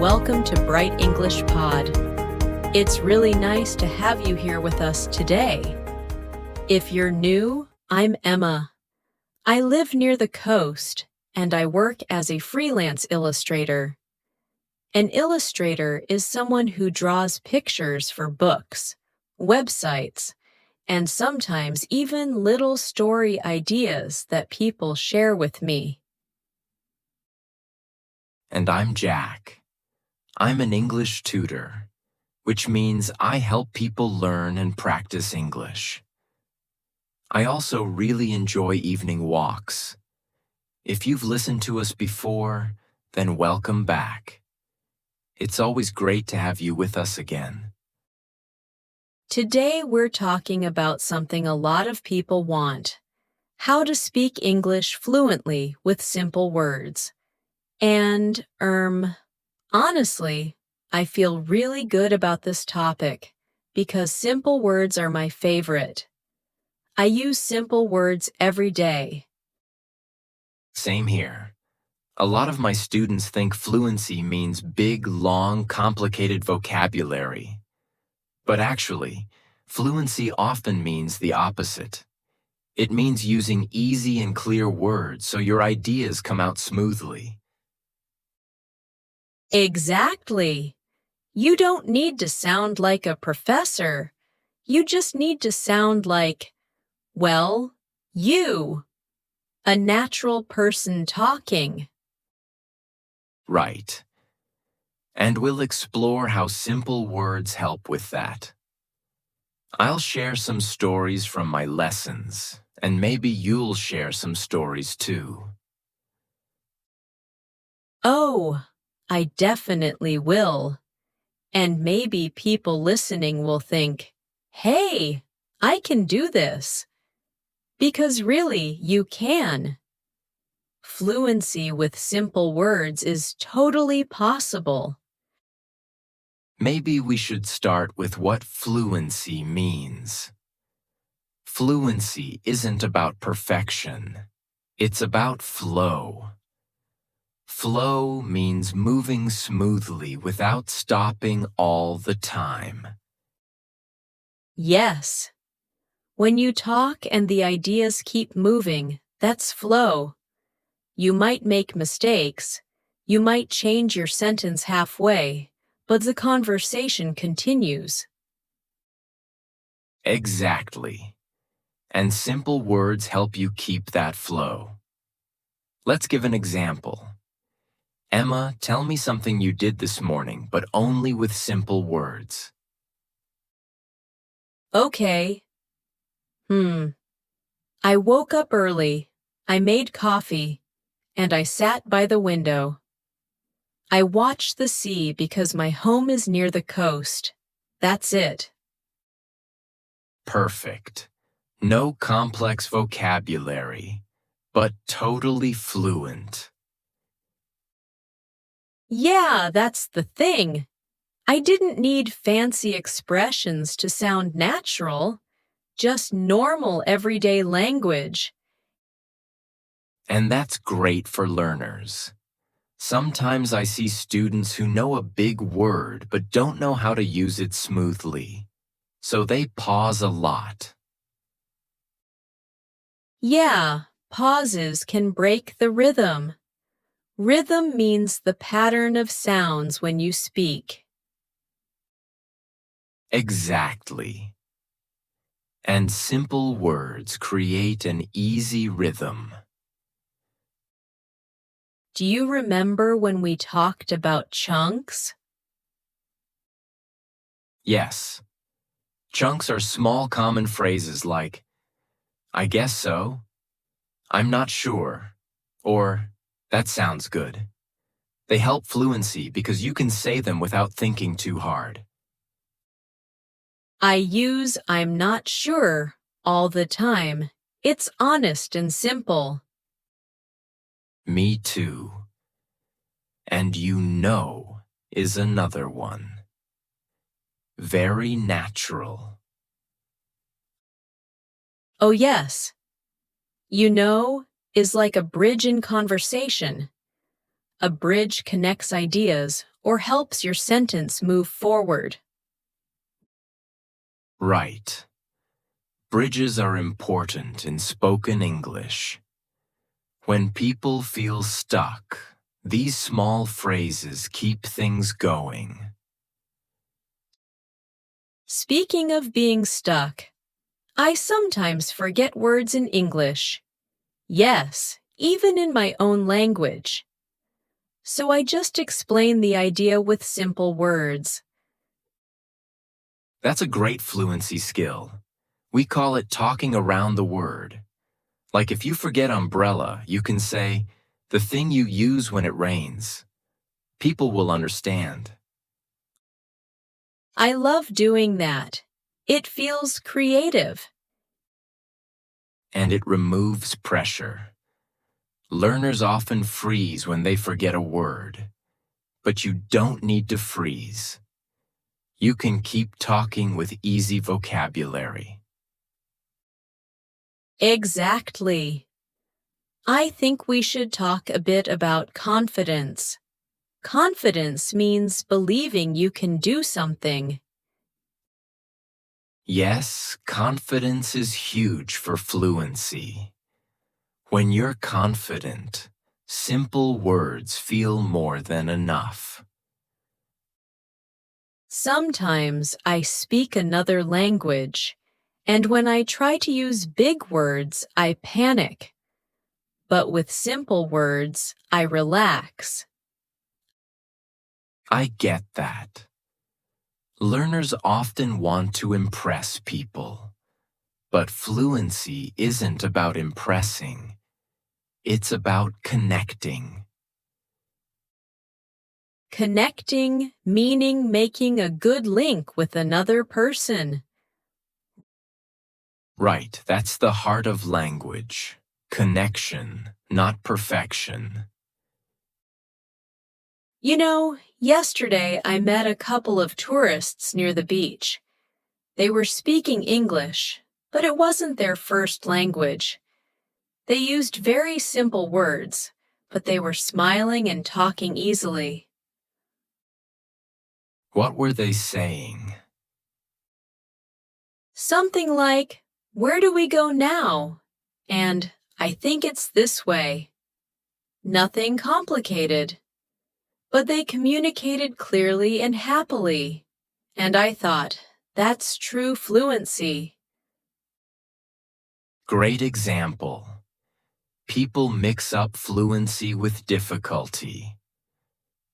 welcome to Bright English Pod. It's really nice to have you here with us today. If you're new, I'm Emma. I live near the coast, and I work as a freelance illustrator. An illustrator is someone who draws pictures for books, websites, and sometimes even little story ideas that people share with me. And I'm Jack. I'm an English tutor, which means I help people learn and practice English. I also really enjoy evening walks. If you've listened to us before, then welcome back. It's always great to have you with us again. Today we're talking about something a lot of people want: how to speak English fluently with simple words. And, honestly, I feel really good about this topic because simple words are my favorite. I use simple words every day. Same here. A lot of my students think fluency means big, long, complicated vocabulary. But actually, fluency often means the opposite. It means using easy and clear words so your ideas come out smoothly. Exactly. You don't need to sound like a professor. You just need to sound like, well, you, a natural person talking. Right. And we'll explore how simple words help with that. I'll share some stories from my lessons, and maybe you'll share some stories too. Oh, I definitely will. And maybe people listening will think, hey, I can do this. Because really, you can. Fluency with simple words is totally possible. Maybe we should start with what fluency means. Fluency isn't about perfection. It's about flow. Flow means moving smoothly without stopping all the time. Yes. When you talk and the ideas keep moving, that's flow. You might make mistakes. You might change your sentence halfway, but the conversation continues. Exactly. And simple words help you keep that flow. Let's give an example. Emma, tell me something you did this morning, but only with simple words. Okay. I woke up early. I made coffee, and I sat by the window. I watched the sea because my home is near the coast. That's it. Perfect. No complex vocabulary, but totally fluent. Yeah, that's the thing. I didn't need fancy expressions to sound natural, just normal everyday language. And that's great for learners. Sometimes I see students who know a big word but don't know how to use it smoothly. So they pause a lot. Yeah, pauses can break the rhythm. Rhythm means the pattern of sounds when you speak. Exactly. And simple words create an easy rhythm. Do you remember when we talked about chunks? Yes. Chunks are small common phrases like, I guess so, I'm not sure, or that sounds good. They help fluency because you can say them without thinking too hard. I use I'm not sure all the time. It's honest and simple. Me too. And you know is another one. Very natural. Oh yes. You know is like a bridge in conversation. A bridge connects ideas or helps your sentence move forward. Right. Bridges are important in spoken English. When people feel stuck, these small phrases keep things going. Speaking of being stuck, I sometimes forget words in English. Yes, even in my own language. So I just explain the idea with simple words. That's a great fluency skill. We call it talking around the word. Like if you forget umbrella, you can say, the thing you use when it rains. People will understand. I love doing that. It feels creative. And it removes pressure. Learners often freeze when they forget a word. But you don't need to freeze. You can keep talking with easy vocabulary. Exactly. I think we should talk a bit about confidence. Confidence means believing you can do something. Yes, confidence is huge for fluency. When you're confident, simple words feel more than enough. Sometimes I speak another language, and when I try to use big words, I panic. But with simple words, I relax. I get that. Learners often want to impress people, but fluency isn't about impressing. It's about connecting. Connecting, meaning making a good link with another person. Right, that's the heart of language. Connection, not perfection. You know, yesterday I met a couple of tourists near the beach. They were speaking English, but it wasn't their first language. They used very simple words, but they were smiling and talking easily. What were they saying? Something like, "Where do we go now?" And "I think it's this way." Nothing complicated. But they communicated clearly and happily. And I thought, that's true fluency. Great example. People mix up fluency with difficulty.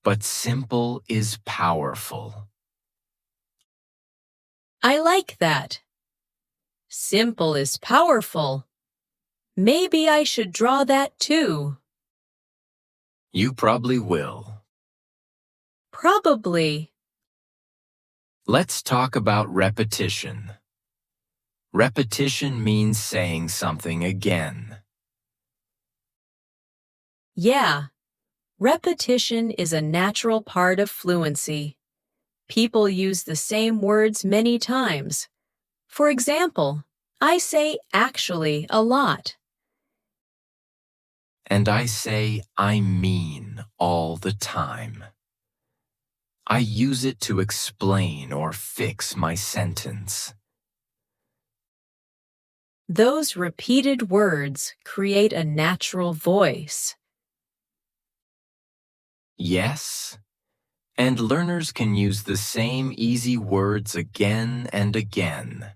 But simple is powerful. I like that. Simple is powerful. Maybe I should draw that too. You probably will. Probably. Let's talk about repetition. Repetition means saying something again. Yeah. Repetition is a natural part of fluency. People use the same words many times. For example, I say actually a lot. And I say I mean all the time. I use it to explain or fix my sentence. Those repeated words create a natural voice. Yes, and learners can use the same easy words again and again.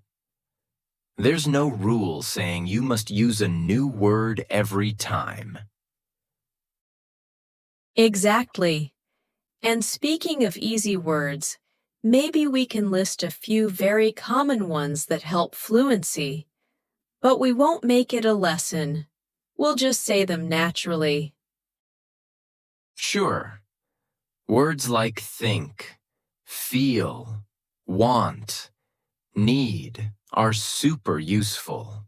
There's no rule saying you must use a new word every time. Exactly. And speaking of easy words, maybe we can list a few very common ones that help fluency. But we won't make it a lesson. We'll just say them naturally. Sure, words like think, feel, want, need are super useful.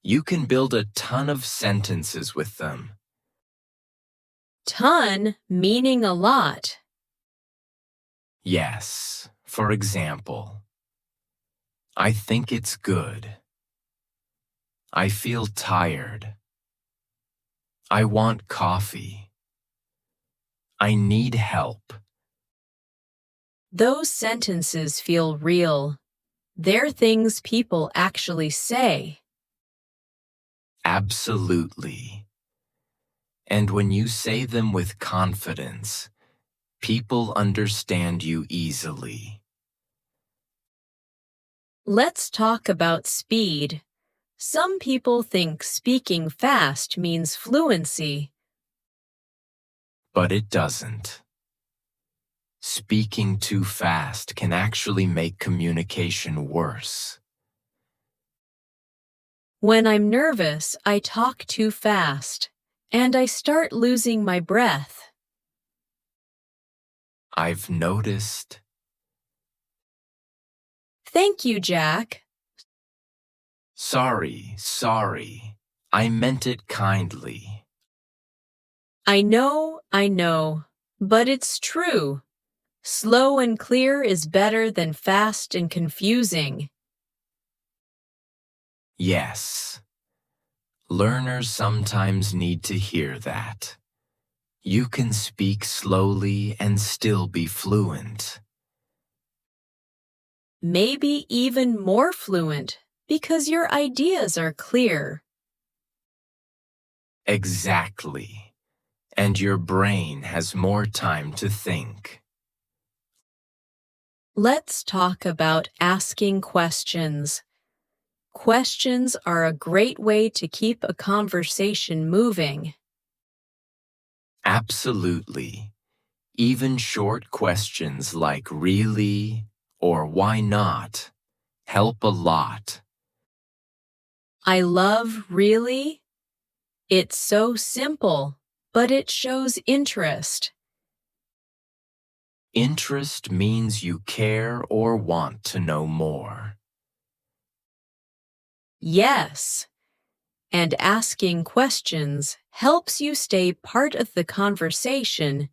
You can build a ton of sentences with them. Ton meaning a lot. Yes, for example, I think it's good. I feel tired. I want coffee. I need help. Those sentences feel real. They're things people actually say. Absolutely. And when you say them with confidence, people understand you easily. Let's talk about speed. Some people think speaking fast means fluency. But it doesn't. Speaking too fast can actually make communication worse. When I'm nervous, I talk too fast, and I start losing my breath. I've noticed. Thank you, Jack. Sorry. I meant it kindly. I know, but it's true. Slow and clear is better than fast and confusing. Yes. Learners sometimes need to hear that. You can speak slowly and still be fluent. Maybe even more fluent because your ideas are clear. Exactly. And your brain has more time to think. Let's talk about asking questions. Questions are a great way to keep a conversation moving. Absolutely. Even short questions like really or why not help a lot. I love really. It's so simple, but it shows interest. Interest means you care or want to know more. Yes. And asking questions helps you stay part of the conversation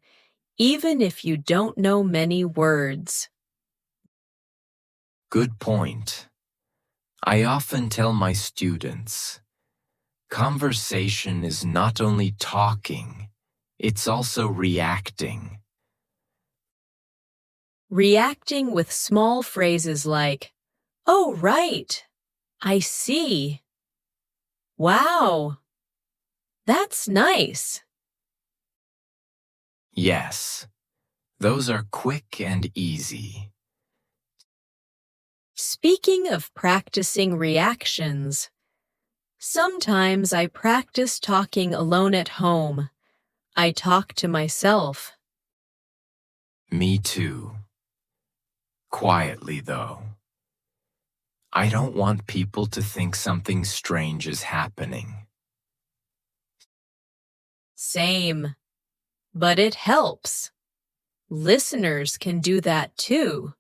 even if you don't know many words. Good point. I often tell my students, conversation is not only talking, it's also reacting. Reacting with small phrases like, "Oh, right. I see. Wow. That's nice." Yes, those are quick and easy. Speaking of practicing reactions, sometimes I practice talking alone at home. I talk to myself. Me too. Quietly, though. I don't want people to think something strange is happening. Same. But it helps. Listeners can do that too.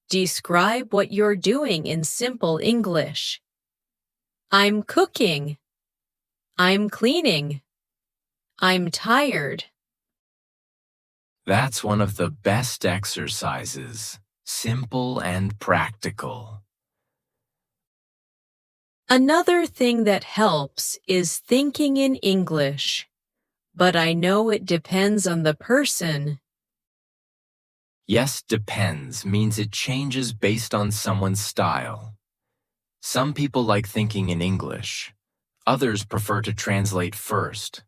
Describe what you're doing in simple English. I'm cooking. I'm cleaning. I'm tired. That's one of the best exercises, simple and practical. Another thing that helps is thinking in English, but I know it depends on the person. Yes, depends means it changes based on someone's style. Some people like thinking in English. Others prefer to translate first.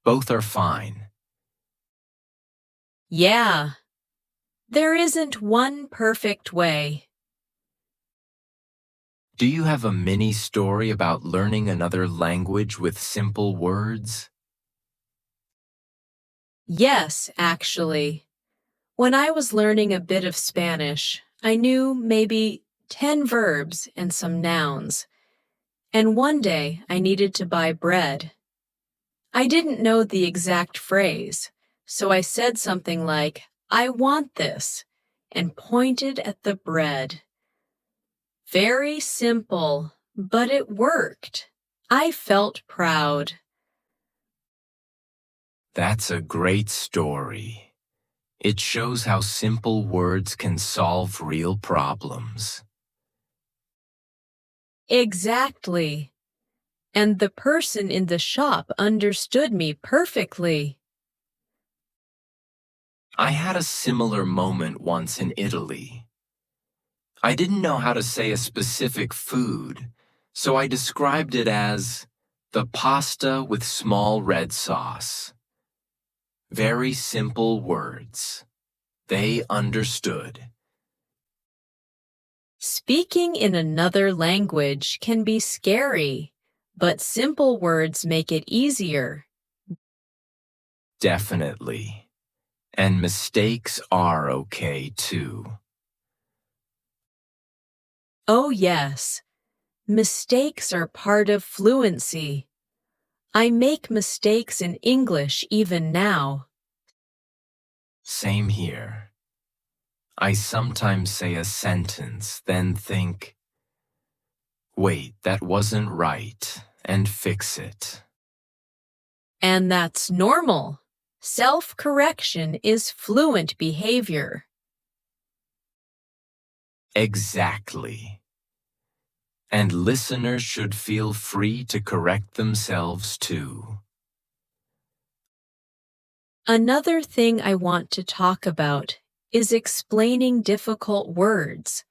Both are fine. Yeah, there isn't one perfect way. Do you have a mini story about learning another language with simple words? Yes, actually. When I was learning a bit of Spanish, I knew maybe 10 verbs and some nouns. And one day I needed to buy bread. I didn't know the exact phrase, so I said something like, "I want this," and pointed at the bread. Very simple, but it worked. I felt proud. That's a great story. It shows how simple words can solve real problems. Exactly. And the person in the shop understood me perfectly. I had a similar moment once in Italy. I didn't know how to say a specific food, so I described it as the pasta with small red sauce. Very simple words. They understood. Speaking in another language can be scary, but simple words make it easier. Definitely. And mistakes are okay too. Oh, yes. Mistakes are part of fluency. I make mistakes in English even now. Same here. I sometimes say a sentence, then think, wait, that wasn't right, and fix it. And that's normal. Self-correction is fluent behavior. Exactly. And listeners should feel free to correct themselves too. Another thing I want to talk about is explaining difficult words.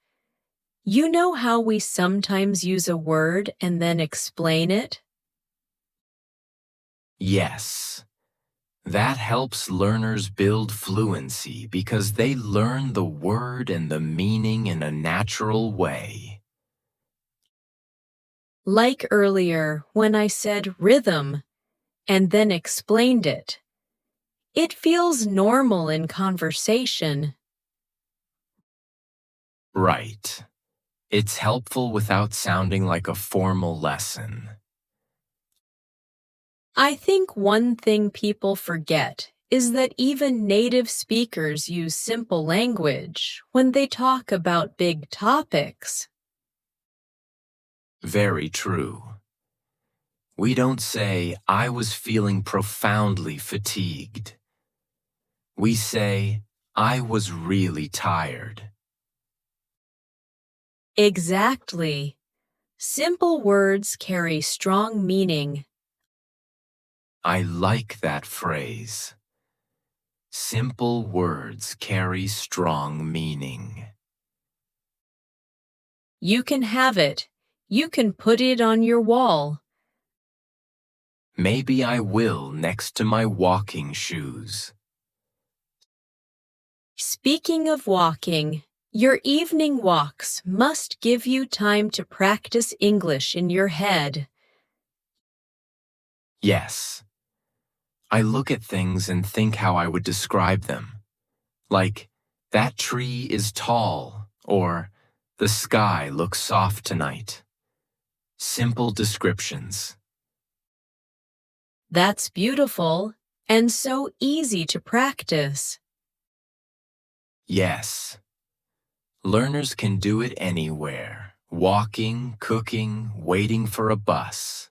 You know how we sometimes use a word and then explain it? Yes. That helps learners build fluency because they learn the word and the meaning in a natural way. Like earlier when I said rhythm and then explained it. It feels normal in conversation. Right. It's helpful without sounding like a formal lesson. I think one thing people forget is that even native speakers use simple language when they talk about big topics. Very true. We don't say, I was feeling profoundly fatigued. We say, I was really tired. Exactly. Simple words carry strong meaning. I like that phrase. Simple words carry strong meaning. You can have it. You can put it on your wall. Maybe I will next to my walking shoes. Speaking of walking, your evening walks must give you time to practice English in your head. Yes. I look at things and think how I would describe them. Like, that tree is tall, or the sky looks soft tonight. Simple descriptions. That's beautiful and so easy to practice. Yes. Learners can do it anywhere. Walking, cooking, waiting for a bus.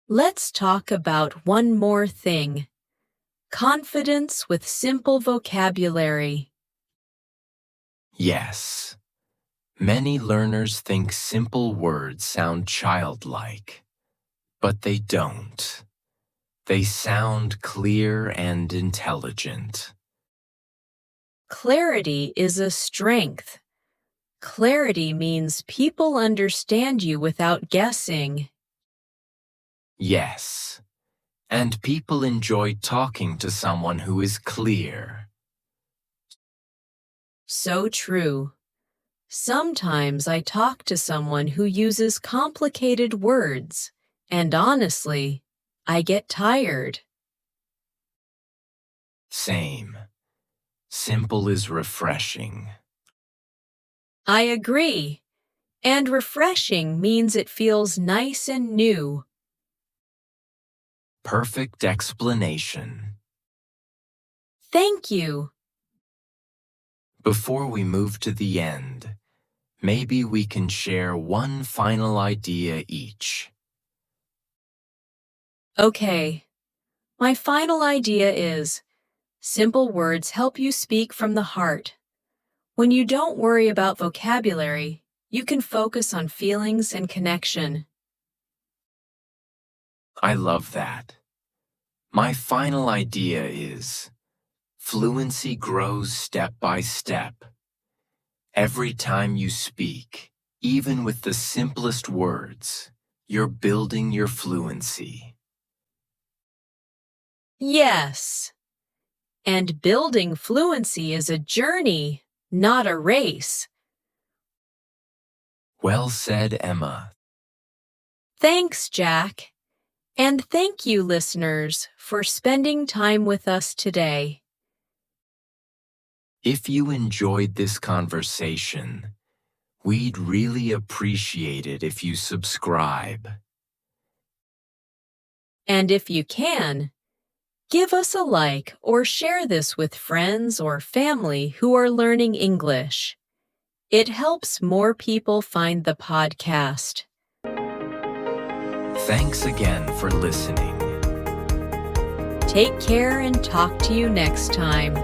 Let's talk about one more thing. Confidence with simple vocabulary. Yes. Many learners think simple words sound childlike, but they don't. They sound clear and intelligent. Clarity is a strength. Clarity means people understand you without guessing. Yes. And people enjoy talking to someone who is clear. So true. Sometimes I talk to someone who uses complicated words, and honestly, I get tired. Same. Simple is refreshing. I agree. And refreshing means it feels nice and new. Perfect explanation. Thank you. Before we move to the end, maybe we can share one final idea each. Okay. My final idea is simple words help you speak from the heart. When you don't worry about vocabulary, you can focus on feelings and connection. I love that. My final idea is fluency grows step by step. Every time you speak, even with the simplest words, you're building your fluency. Yes. And building fluency is a journey, not a race. Well said, Emma. Thanks, Jack. And thank you, listeners, for spending time with us today. If you enjoyed this conversation, we'd really appreciate it if you subscribe. And if you can, give us a like or share this with friends or family who are learning English. It helps more people find the podcast. Thanks again for listening. Take care and talk to you next time.